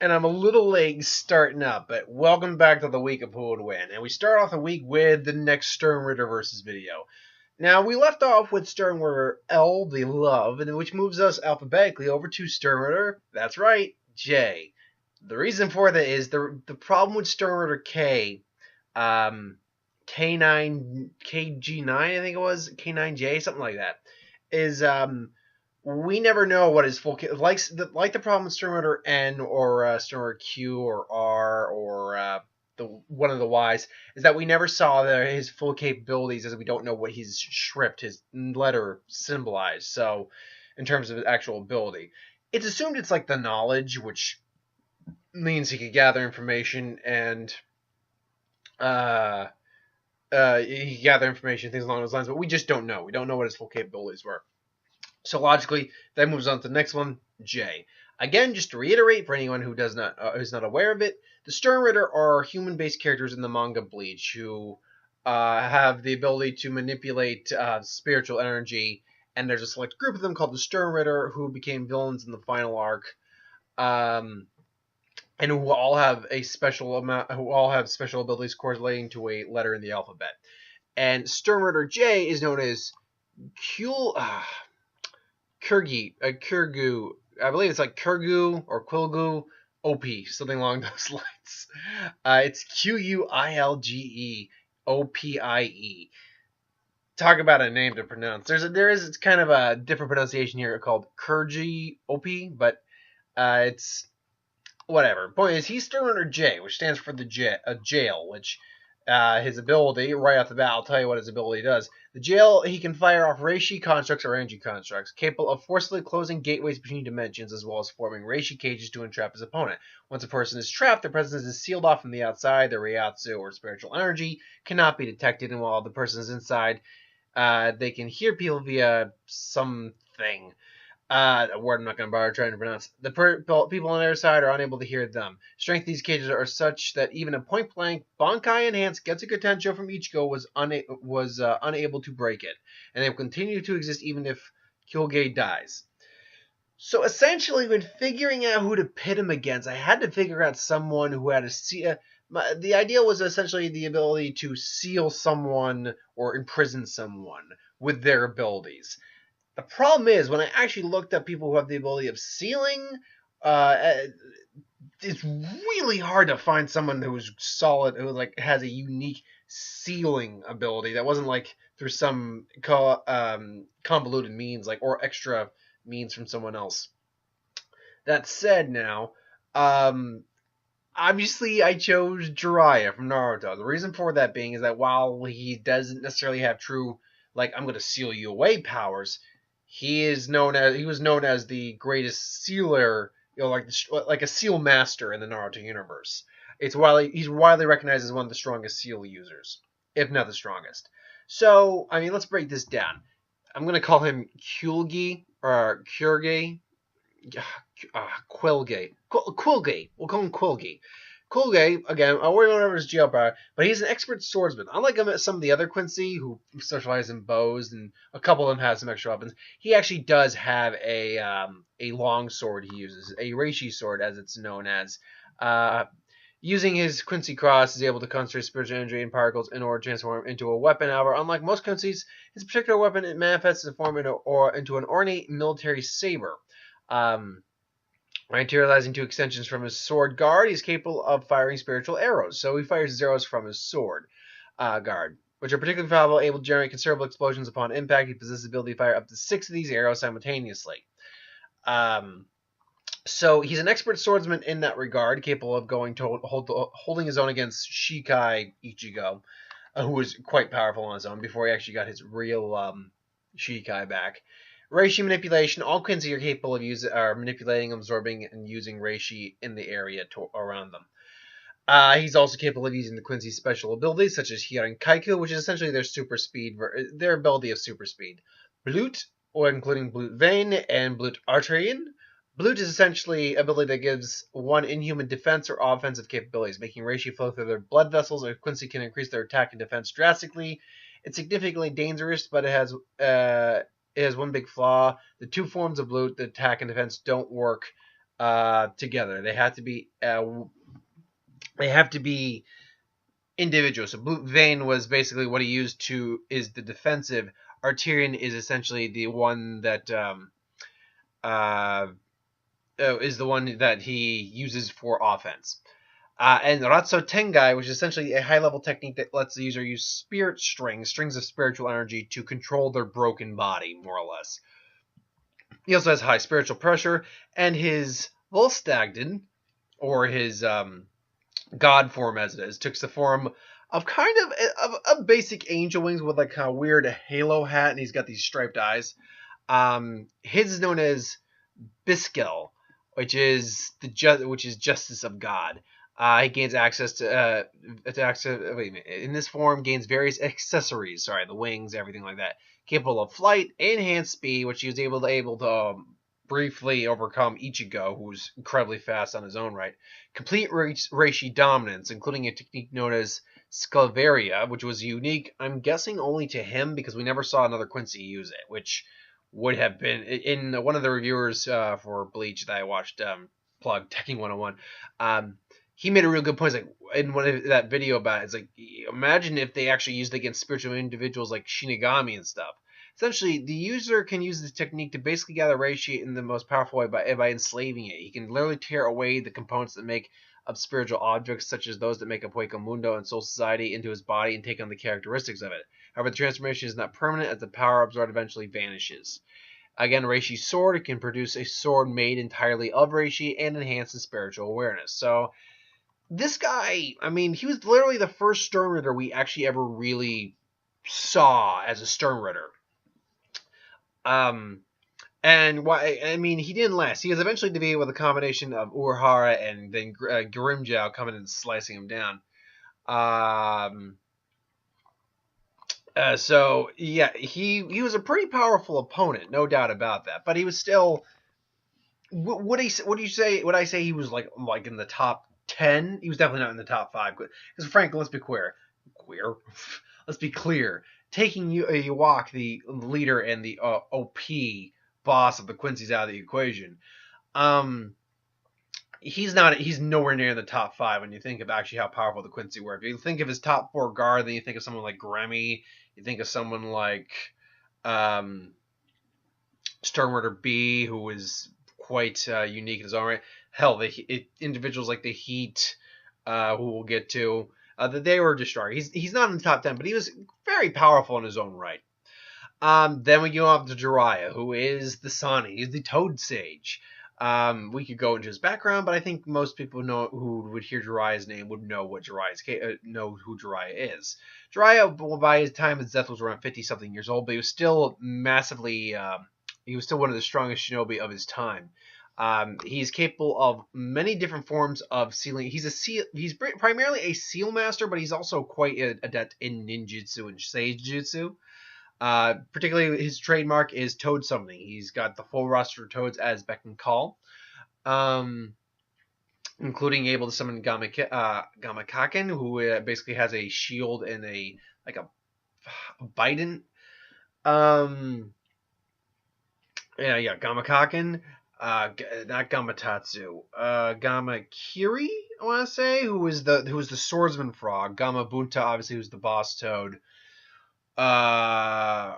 and I'm a little late starting up, but welcome back to the week of who would win. And we start off the week with the next Sternritter versus video. Now, we left off with Sternritter L, the love, and which moves us alphabetically over to Sternritter, that's right, J. The reason for that is the problem with Sternritter K, K9, KG9, I think it was, K9J, something like that, is, we never know what his full like the problem with Sternritter N or Sternritter Q or R or the one of the Ys is that we never saw his full capabilities, as we don't know what his shrift, his letter symbolized. So, in terms of his actual ability, it's assumed it's like the knowledge, which means he could gather information and he could gather information, things along those lines. But we just don't know. We don't know what his full capabilities were. So logically, that moves on to the next one, J. Again, just to reiterate for anyone who is not aware of it, the Sternritter are human-based characters in the manga Bleach who have the ability to manipulate spiritual energy, and there's a select group of them called the Sternritter who became villains in the final arc, and who all have special abilities correlating to a letter in the alphabet. And Sternritter J is known as Quilge, I believe it's like Quilge or Quilge Opie, something along those lines. It's Quilge Opie. Talk about a name to pronounce. It's kind of a different pronunciation here called Quilge Opie, but it's whatever. Point is, he's Sternritter J, which stands for the jail, which his ability, right off the bat, I'll tell you what his ability does. The jail, he can fire off reishi constructs or energy constructs, capable of forcibly closing gateways between dimensions, as well as forming reishi cages to entrap his opponent. Once a person is trapped, their presence is sealed off from the outside. Their reiatsu, or spiritual energy, cannot be detected, and while the person is inside, they can hear people via something. A word I'm not going to bother trying to pronounce. The people on their side are unable to hear them. Strength of these cages are such that even a point-blank Bankai enhanced Getsuga Tensho from Ichigo was unable to break it, and they will continue to exist even if Quilge dies. So essentially, when figuring out who to pit him against, I had to figure out someone who had the idea was essentially the ability to seal someone or imprison someone with their abilities. The problem is, when I actually looked up people who have the ability of sealing, it's really hard to find someone who's solid, who has a unique sealing ability that wasn't like through some convoluted means, or extra means from someone else. That said, now, obviously I chose Jiraiya from Naruto. The reason for that being is that while he doesn't necessarily have true, I'm going to seal you away powers, he was known as the greatest sealer, like a seal master in the Naruto universe. He's widely recognized as one of the strongest seal users, if not the strongest. So, let's break this down. I'm going to call him Quilge, or Quilge. Quilge. We'll call him Quilge. Quilge, again, I'll worry about his jail power, but he's an expert swordsman. Unlike some of the other Quincy, who specialize in bows, and a couple of them have some extra weapons, he actually does have a long sword he uses, a reishi sword, as it's known as. Using his Quincy cross, he's able to concentrate spiritual energy and particles in order to transform into a weapon. However, unlike most Quincy's, his particular weapon, it manifests in form into an ornate military saber. Materializing two extensions from his sword guard, he's capable of firing spiritual arrows. So he fires his arrows from his sword guard, which are particularly powerful, able to generate considerable explosions upon impact. He possesses the ability to fire up to 6 of these arrows simultaneously. So he's an expert swordsman in that regard, capable of holding his own against Shikai Ichigo, who was quite powerful on his own before he actually got his real Shikai back. Reishi manipulation. All Quincy are capable of manipulating, absorbing, and using Reishi in the area around them. He's also capable of using the Quincy's special abilities, such as Hiaren Kaiku, which is essentially their ability of super speed. Blut, or including Blut Vein and Blut Arterian. Blut is essentially an ability that gives one inhuman defense or offensive capabilities, making Reishi flow through their blood vessels, or Quincy can increase their attack and defense drastically. It's significantly dangerous, but it has one big flaw. The two forms of Blut, the attack and defense, don't work together. They have to be individual. So Blue Vein was basically what he used is the defensive. Arterion is essentially the one that is the one that he uses for offense. And Ratso Tengai, which is essentially a high-level technique that lets the user use spirit strings of spiritual energy to control their broken body, more or less. He also has high spiritual pressure, and his Volstagden, or his god form as it is, took the form of kind of basic angel wings with like a weird halo hat, and he's got these striped eyes. His is known as Biskel, which is justice of God. He gains access to in this form gains various accessories. Sorry, the wings, everything like that. Capable of flight, enhanced speed, which he was able to briefly overcome Ichigo, who's incredibly fast on his own right. Complete Reishi dominance, including a technique known as Scleveria, which was unique, I'm guessing, only to him because we never saw another Quincy use it, which would have been in one of the reviewers for Bleach that I watched, plug Teching 101. He made a real good point. It's like in one of that video about it, it's like, imagine if they actually used it against spiritual individuals like Shinigami and stuff. Essentially, the user can use this technique to basically gather Reishi in the most powerful way by enslaving it. He can literally tear away the components that make up spiritual objects, such as those that make up Hueco Mundo and Soul Society, into his body and take on the characteristics of it. However, the transformation is not permanent, as the power absorbed eventually vanishes. Again, Reishi's sword can produce a sword made entirely of Reishi and enhance his spiritual awareness. So, this guy, I mean, he was literally the first Sternritter we actually ever really saw as a Sternritter. And why? I mean, he didn't last. He was eventually defeated with a combination of Urahara and then Grimjow coming and slicing him down. So yeah, he was a pretty powerful opponent, no doubt about that. But he was still. Would you say? Would I say he was like in the top 10? He was definitely not in the top 5. Because frankly, let's be let's be clear. Taking Yuwak, the leader and the OP boss of the Quincy's, out of the equation, he's nowhere near the top 5 when you think of actually how powerful the Quincy were. If you think of his top 4 guard, then you think of someone like Gremmy, you think of someone like Sternritter B, who was quite unique in his own right. Hell, individuals like the Heat, who we'll get to, that they were destroyed. He's not in the top 10, but he was very powerful in his own right. Then we go up to Jiraiya, who is the Sani. He's the Toad Sage. We could go into his background, but I think most people who would hear Jiraiya's name would know who Jiraiya is. Jiraiya, by his time his death, was around 50-something years old, but he was still massively. He was still one of the strongest shinobi of his time. He's capable of many different forms of sealing. He's primarily a seal master, but he's also quite adept in ninjutsu and seijutsu. Particularly, his trademark is toad summoning. He's got the full roster of toads as beck and call, including able to summon Gamakaken, who basically has a shield and a Biden. Gamakaken. Not Gamatatsu. Gamakiri, I want to say, who was the swordsman frog. Gamabunta, obviously, who's the boss toad. And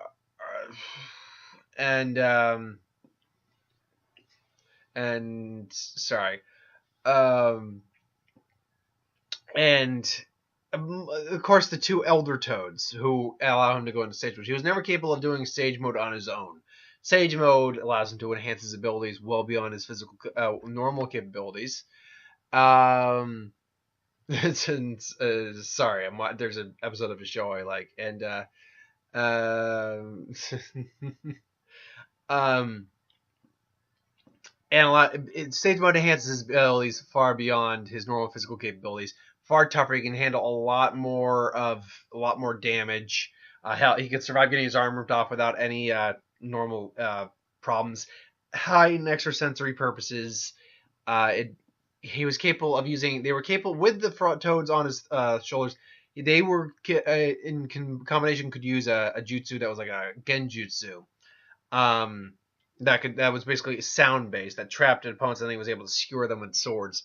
of course the 2 elder toads who allow him to go into stage mode. He was never capable of doing stage mode on his own. Sage mode allows him to enhance his abilities well beyond his physical normal capabilities. Sorry, there's an episode of a show I like, and stage mode enhances his abilities far beyond his normal physical capabilities. Far tougher. He can handle a lot more damage. Hell, he could survive getting his arm ripped off without any normal problems. High in extrasensory purposes. He was capable of using. They were capable with the front toads on his shoulders. They were in combination could use a jutsu that was like a genjutsu. that was basically sound based, that trapped opponents and then he was able to skewer them with swords.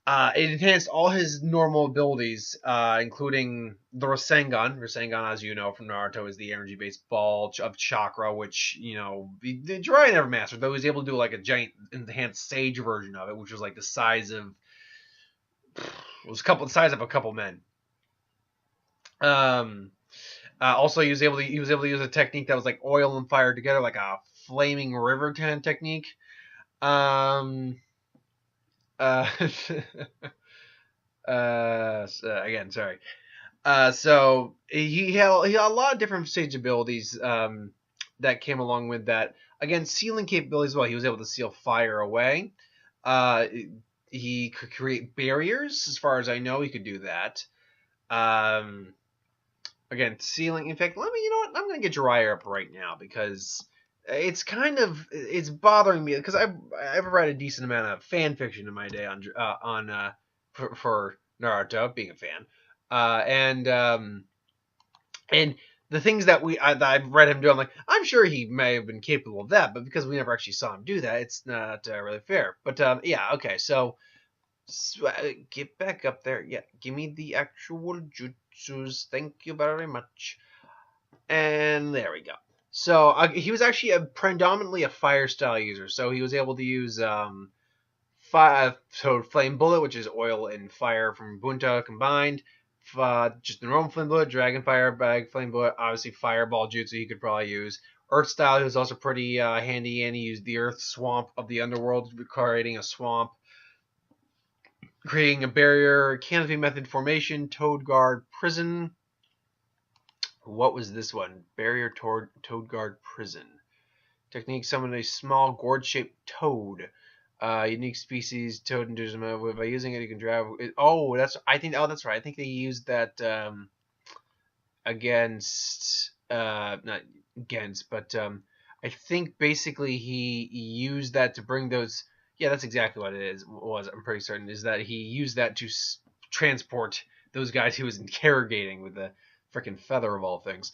It enhanced all his normal abilities, including the Rasengan. Rasengan, as you know from Naruto, is the energy-based ball of chakra, which, the Jiraiya never mastered, though he was able to do like a giant enhanced sage version of it, which was like the size of the size of a couple men. Also, he was able to use a technique that was like oil and fire together, like a flaming river kind of technique. Again, sorry. So he had a lot of different stage abilities that came along with that. Again, sealing capabilities as well. He was able to seal fire away. He could create barriers. As far as I know, he could do that. Again, sealing. In fact, you know what? I'm going to get Jiraiya up right now because it's bothering me because I've read a decent amount of fan fiction in my day for Naruto, being a fan, and the things that I've read him do, I'm sure he may have been capable of that, but because we never actually saw him do that, it's not really fair. But yeah, okay, so get back up there. Yeah, give me the actual jutsus. Thank you very much. And there we go. So he was actually predominantly a fire style user, so he was able to use flame bullet, which is oil and fire from Bunta combined. Just the normal flame bullet, dragon fire bag flame bullet, obviously fireball jutsu he could probably use. Earth style, he was also pretty handy, and he used the earth swamp of the underworld, creating a swamp, creating a barrier, canopy method formation, toad guard prison. What was this one? Barrier toad guard prison. Technique, summon a small gourd-shaped toad. Unique species toad induces by using it you can drive it. That's right. I think they used that against not against, but I think basically he used that to bring those. Yeah, that's exactly what it was. I'm pretty certain is that he used that to transport those guys he was interrogating with the freaking feather of all things.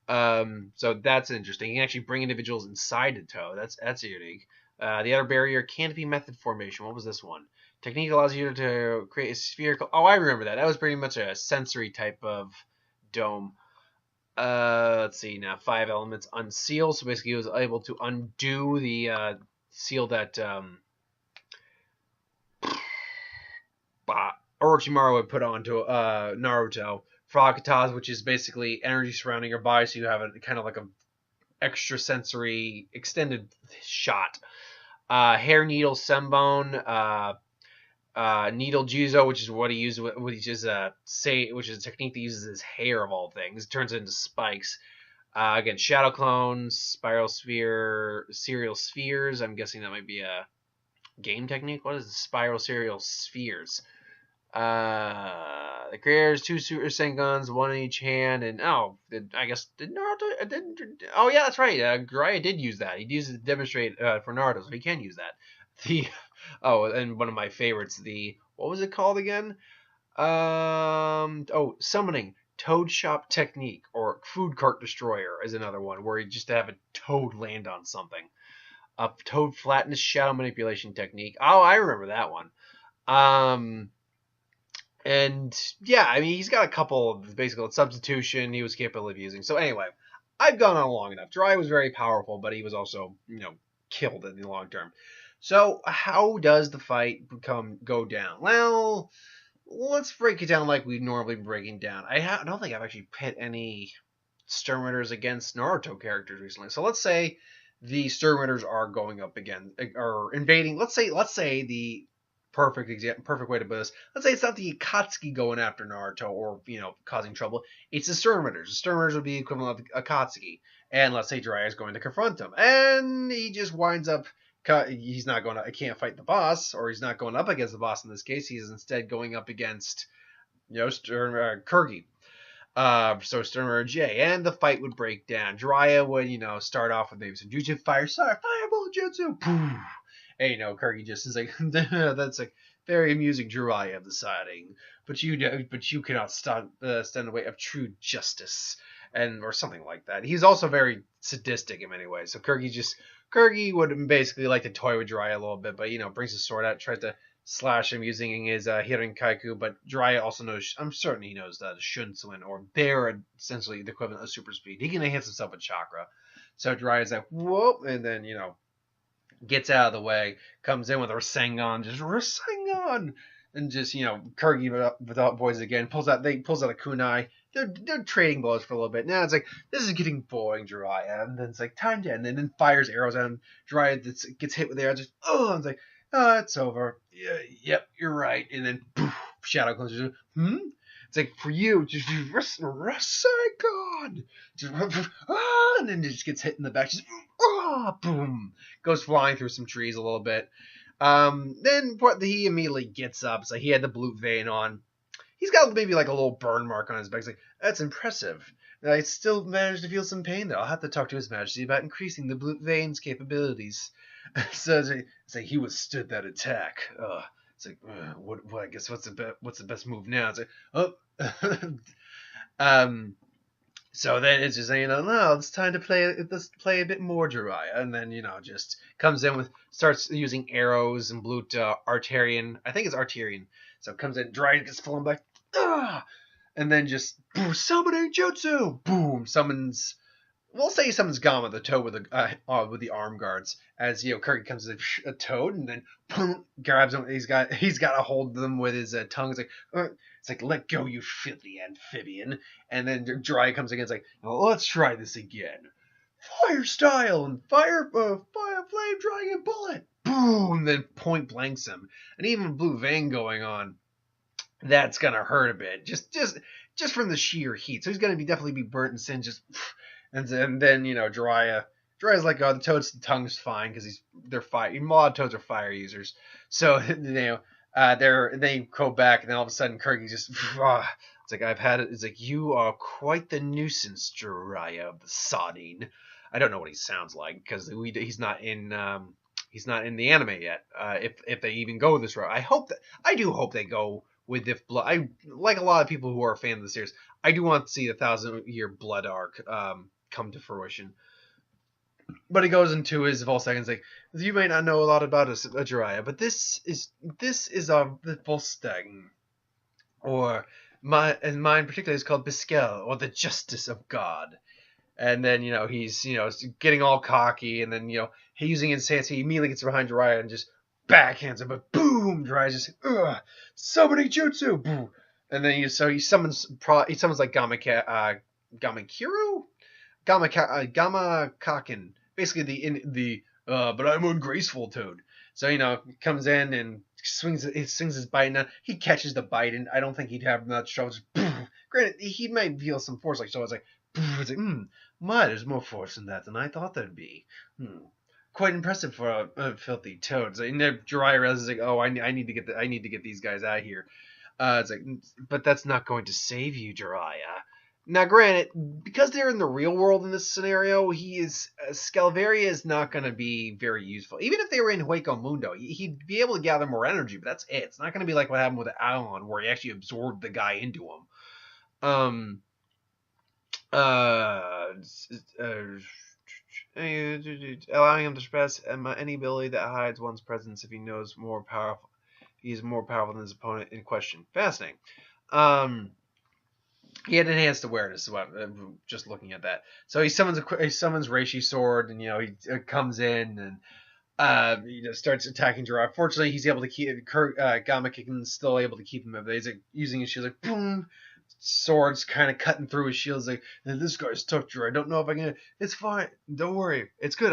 So that's interesting. You can actually bring individuals inside a toe. That's unique. The other barrier, canopy method formation. What was this one? Technique allows you to create a spherical. Oh, I remember that. That was pretty much a sensory type of dome. Let's see now. 5 elements unseal. So basically, he was able to undo the seal that Orochimaru would put onto Naruto. Frogata's, which is basically energy surrounding your body, so you have a kind of like a extra sensory extended shot. Hair needle sembone, needle juzo, which is what he used, which is a technique that uses his hair of all things. It turns it into spikes. Again, shadow clones, spiral sphere, serial spheres. I'm guessing that might be a game technique. What is the spiral serial spheres? The creators 2 Super Sengons, 1 in each hand, and did Naruto? Oh yeah, that's right. Jiraiya did use that. He used it to demonstrate for Naruto, so he can use that. And one of my favorites, what was it called again? Summoning Toad Shop Technique, or Food Cart Destroyer is another one where you just have a toad land on something. A toad flatness shadow manipulation technique. Oh, I remember that one. And yeah, I mean, he's got a couple of basically substitution he was capable of using. So anyway, I've gone on long enough. Jiraiya was very powerful, but he was also, killed in the long term. So how does the fight go down? Well, let's break it down like we normally break it down. I don't think I've actually pit any Sternritters against Naruto characters recently. So let's say the Sternritters are going up again, or invading. Let's say the perfect way to put this. Let's say it's not the Akatsuki going after Naruto or causing trouble. It's the Sternritters. The Sternritters would be equivalent of Akatsuki, and let's say Jiraiya is going to confront him, and he just winds up. He's not going to. I can't fight the boss, or he's not going up against the boss in this case. He's instead going up against Quilge. So Sternritter J, and the fight would break down. Jiraiya would start off with maybe some jutsu, fireball jutsu. Poof. And Quilge just is like, that's a very amusing Jiraiya deciding, but you cannot stand the way of true justice, or something like that. He's also very sadistic in many ways. So Quilge just Kurgi would basically like to toy with Jiraiya a little bit, but brings his sword out, tries to slash him using his Hirin Kaiku. But Jiraiya also knows, I'm certain he knows that Shunsuen, or they're essentially the equivalent of super speed. He can enhance himself with chakra. So Jiraiya's like, whoop, and then gets out of the way, comes in with a Rasengan, just Rasengan, and just Kurgi without voice again pulls out a kunai. They're trading blows for a little bit. Now it's like, this is getting boring, Jiraiya, and then it's like time to end, and then fires arrows at him. Jiraiya gets hit with arrows, just and it's like, oh, it's over. Yeah, yep, you're right. And then poof, shadow comes. It's like, for you, just Rasengan, and then it just gets hit in the back. Just boom, goes flying through some trees a little bit. Then he immediately gets up. So he had the blue vein on. He's got maybe like a little burn mark on his back. He's like, that's impressive. I still managed to feel some pain though. I'll have to talk to His Majesty about increasing the blue vein's capabilities. So it's like, he withstood that attack. It's like, what? I guess what's the best move now? It's like, so then it's just saying, no, it's time to play a bit more Jiraiya, and then just comes in starts using arrows and blue Arterian. I think it's Arterian. So comes in, Jiraiya gets flown back, and then just boom, summoning jutsu, boom, summons. We'll say he summons Gamma, the toad with the arm guards, as Kurgi comes in a toad, and then boom, grabs him. He's got to hold them with his tongue. It's like, let go, you filthy amphibian. And then Jiraiya comes again. It's like, let's try this again. Fire style and fire flame dragon bullet. Boom, then point blanks him, and even blue vein going on. That's gonna hurt a bit, just from the sheer heat. So he's gonna definitely be burnt and singed. And then Jiraiya's like, oh, the toad's tongue's fine because they're fire. A lot of toads are fire users. So they go back, and then all of a sudden Kurgi just it's like, I've had it. It's like, you are quite the nuisance, Jiraiya of the Sardine. I don't know what he sounds like because he's not in the anime yet. If they even go this route, I do hope they go with this blood. I like a lot of people who are a fan of the series. I do want to see the 1,000-year blood arc come to fruition. But he goes into his Volstagg like, you may not know a lot about us, Jiraiya, but this is our Volstagg, or mine particularly is called Biskel, or the Justice of God. And then he's getting all cocky, and then he's using his stance. He immediately gets behind Jiraiya and just backhands him, but boom, Jiraiya just summoning jutsu, boom. And then he summons like Gamma Kaken, basically but I'm ungraceful toad. So comes in and swings his bite, and he catches the bite, and I don't think he'd have much trouble. Granted, he might feel some force, like, so it's like, there's more force in that than I thought there'd be. Quite impressive for a filthy toad. So Jiraiya realizes, like, oh, I need to get these guys out of here. It's like, but that's not going to save you, Jiraiya. Now, granted, because they're in the real world in this scenario, Scalvaria is not going to be very useful. Even if they were in Hueco Mundo, he'd be able to gather more energy, but that's it. It's not going to be like what happened with Alon, where he actually absorbed the guy into him. Allowing him to suppress any ability that hides one's presence if he knows more powerful. He is more powerful than his opponent in question. Fascinating. He had enhanced awareness. So just looking at that, so he summons Reishi sword, and he comes in and starts attacking Jiraiya. Fortunately, he's able to keep Gamma Kicken still able to keep him. He's like using his shield, like boom. Swords kind of cutting through his shields, like, this guy's tough, Jiraiya. I don't know if I can. It's fine. Don't worry. It's good.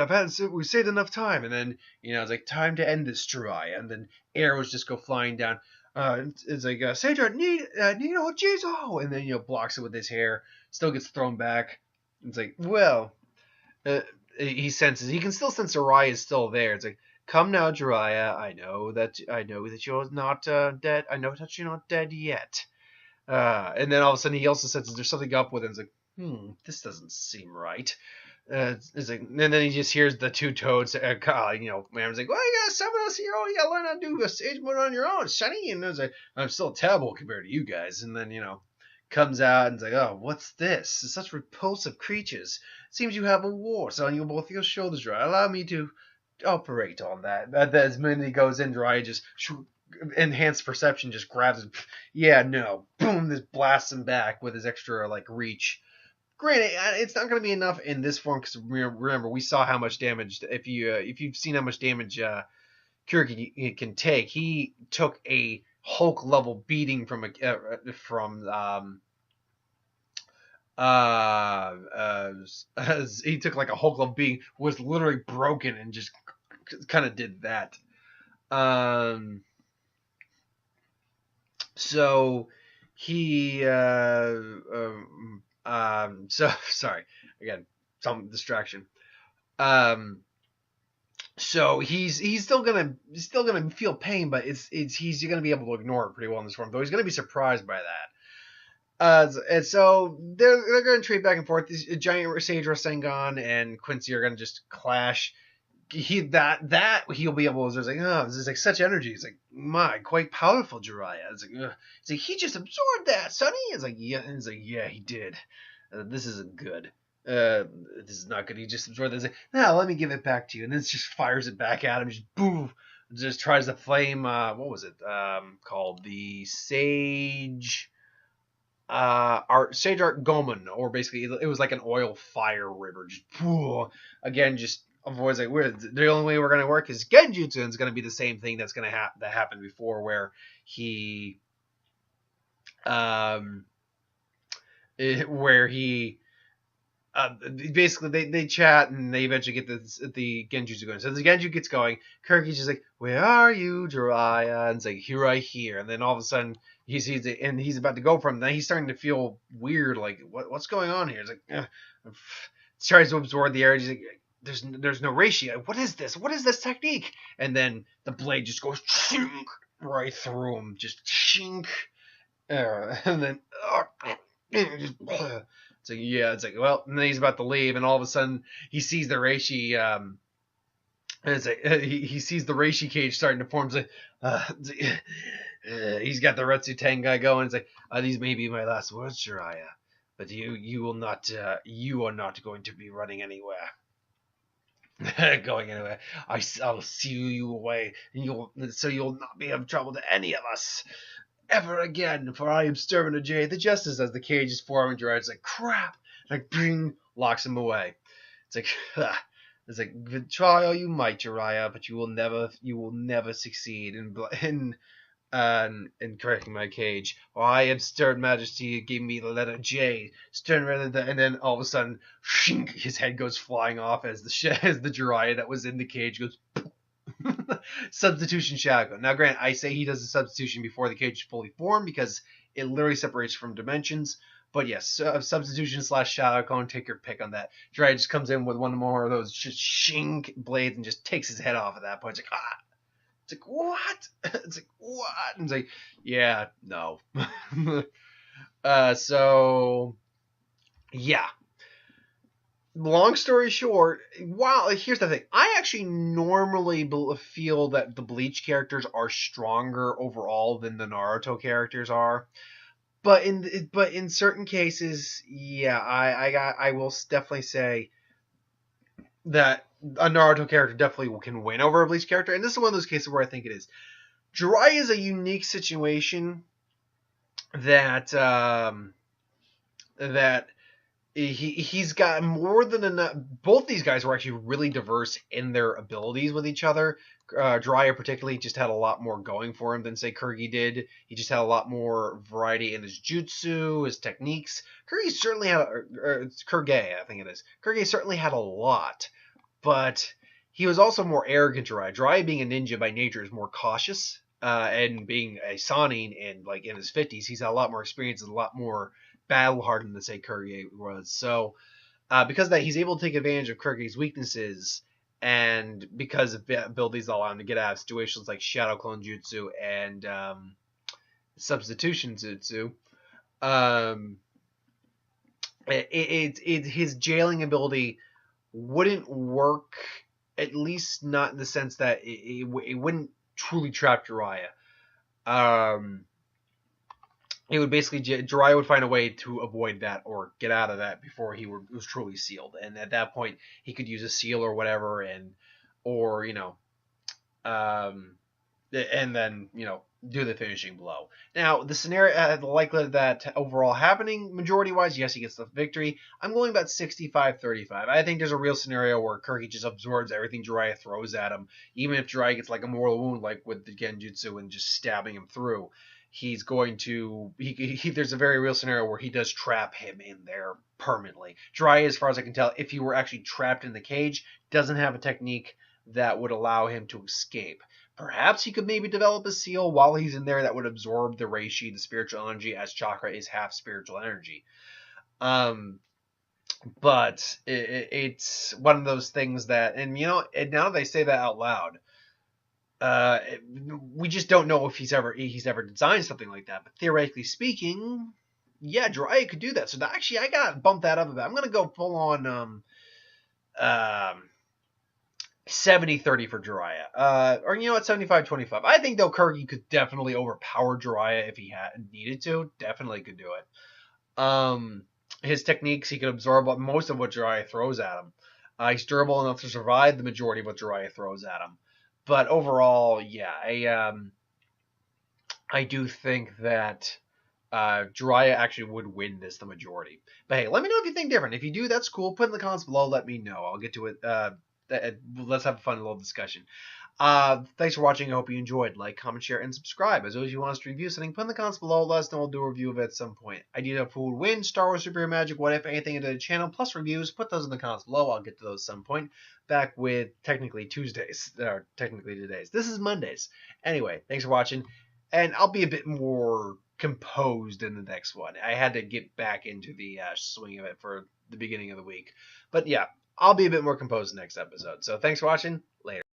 We saved enough time. And then it's like, time to end this, Jiraiya. And then arrows just go flying down. It's like, Seidra, Nino Jizo, and then blocks it with his hair. Still gets thrown back. It's like, well, he can still sense Jiraiya is still there. It's like, come now, Jiraiya. I know that you're not dead. I know that you're not dead yet. And then all of a sudden he also senses there's something up with him. It's like, this doesn't seem right. It's like, and then he just hears the two toads. Mam's like, well, you gotta summon us here. You gotta learn how to do a stage mode on your own, Sonny. And it's like, I'm still terrible compared to you guys. And then comes out and is like, "Oh, what's this? Such repulsive creatures. Seems you have a wart on you both your shoulders, right? Allow me to operate on that." As minute he goes in, Jiraiya just enhanced perception just grabs him. Yeah, no, boom! This blasts him back with his extra like reach. Granted, it's not going to be enough in this form because remember we saw how much damage. If you've seen how much damage Kyrgi can take, he took a Hulk level beating from he took like a Hulk level beating, was literally broken and just kind of did that. So he so sorry again, some distraction. So he's still gonna feel pain, but he's gonna be able to ignore it pretty well in this form. Though he's gonna be surprised by that. And so they're gonna trade back and forth. These giant Sage Rasengan and Quincy are gonna just clash. He'll be able to. It's like, oh, this is like such energy. It's like, my, quite powerful, Jiraiya. It's like, ugh. It's like, he just absorbed that, Sonny. It's like, yeah. And it's like, yeah, he did. This isn't good. This is not good. He just absorbed it. It's like, now let me give it back to you. And then it just fires it back at him. Just boom. Just tries to flame. What was it? Called the Sage. Sage Art Gomen, or basically it was like an oil fire river. Just again, just avoids like the only way we're gonna work is Genjutsu, and it's gonna be the same thing that happened before, where he basically they chat and they eventually get the Genjutsu going. So the Genjutsu gets going. Kirky's just like, "Where are you, Jiraiya?" And it's like, "Here, right here." And then all of a sudden he sees it and he's about to go from. Then he's starting to feel weird, like what's going on here? It's like, tries to absorb the air. He's like, there's no ratio. What is this? What is this technique? And then the blade just goes chink right through him, just chink, and then just. It's like, yeah, it's like, well, and then he's about to leave, and all of a sudden he sees the Reishi, and it's like, he sees the Reishi cage starting to form. It's like, he's got the Retsu Tengai going. It's like, these may be my last words, Jiraiya, but you are not going to be running anywhere. Going anywhere. I'll seal you away, and you'll not be of trouble to any of us ever again. For I am Sternritter J, the Justice. As the cage is forming, Jiraiya's like, crap, like, bing, locks him away. It's like, it's like, try all you might, Jiraiya, but you will never succeed in correcting my cage. For I am Stern Majesty, gave me the letter J, Sternritter, and then all of a sudden, shink, his head goes flying off as the Jiraiya that was in the cage goes. Substitution Shadow. Now, granted, I say he does the substitution before the cage is fully formed because it literally separates from dimensions. But yes, substitution / Shadow Clone, take your pick on that. Jiraiya just comes in with one more of those just shink blades and just takes his head off at that point. It's like, ah! It's like, what? It's like, what? And it's like, yeah, no. So, yeah. Long story short, here's the thing. I actually normally feel that the Bleach characters are stronger overall than the Naruto characters are. But in certain cases, yeah, I will definitely say that a Naruto character definitely can win over a Bleach character, and this is one of those cases where I think it is. Jiraiya is a unique situation that he's got more than enough. Both these guys were actually really diverse in their abilities with each other. Jiraiya particularly just had a lot more going for him than, say, Kyrgi did. He just had a lot more variety in his jutsu, his techniques. Kyrgi certainly had, Kyrgi, I think it is. Kyrgi certainly had a lot, but he was also more arrogant. Jiraiya being a ninja by nature is more cautious, and being a Sannin and like in his 50s, he's had a lot more experience and a lot more battle hardened than, say, Kyrgi was. So because of that, he's able to take advantage of Kyrgi's weaknesses, and because of abilities that allow him to get out of situations like Shadow Clone Jutsu and Substitution Jutsu, his jailing ability wouldn't work, at least not in the sense that it wouldn't truly trap Jiraiya. it would basically Jiraiya would find a way to avoid that or get out of that before was truly sealed. And at that point, he could use a seal or whatever, or um, and then do the finishing blow. Now the scenario, the likelihood of that overall happening, majority wise, yes, he gets the victory. I'm going about 65-35. I think there's a real scenario where Kirky just absorbs everything Jiraiya throws at him, even if Jiraiya gets like a mortal wound, like with the Genjutsu and just stabbing him through. He's going to. There's a very real scenario where he does trap him in there permanently. Jiraiya, as far as I can tell, if he were actually trapped in the cage, doesn't have a technique that would allow him to escape. Perhaps he could maybe develop a seal while he's in there that would absorb the reishi, the spiritual energy, as chakra is half spiritual energy. But it's one of those things that, and and now they say that out loud, we just don't know if he's ever designed something like that. But theoretically speaking, yeah, Jiraiya could do that. So actually, I got to bump that up a bit. I'm gonna go full on 70-30 for Jiraiya. Or 75-25. I think though Kirky could definitely overpower Jiraiya if he had needed to. Definitely could do it. His techniques, he could absorb most of what Jiraiya throws at him. He's durable enough to survive the majority of what Jiraiya throws at him. But overall, yeah, I do think that Jiraiya actually would win this the majority. But hey, let me know if you think different. If you do, that's cool. Put in the comments below. Let me know. I'll get to it. Let's have a fun little discussion. Thanks for watching. I hope you enjoyed. Like, comment, share, and subscribe. As always, if you want us to review something, put in the comments below. Let us know. We'll do a review of it at some point. Idea of who would win, Star Wars, Superhero Magic, what if, anything into the channel, plus reviews. Put those in the comments below. I'll get to those at some point. Back with technically Tuesdays, or technically today's. This is Mondays. Anyway, thanks for watching, and I'll be a bit more composed in the next one. I had to get back into the swing of it for the beginning of the week. But yeah, I'll be a bit more composed next episode. So thanks for watching. Later.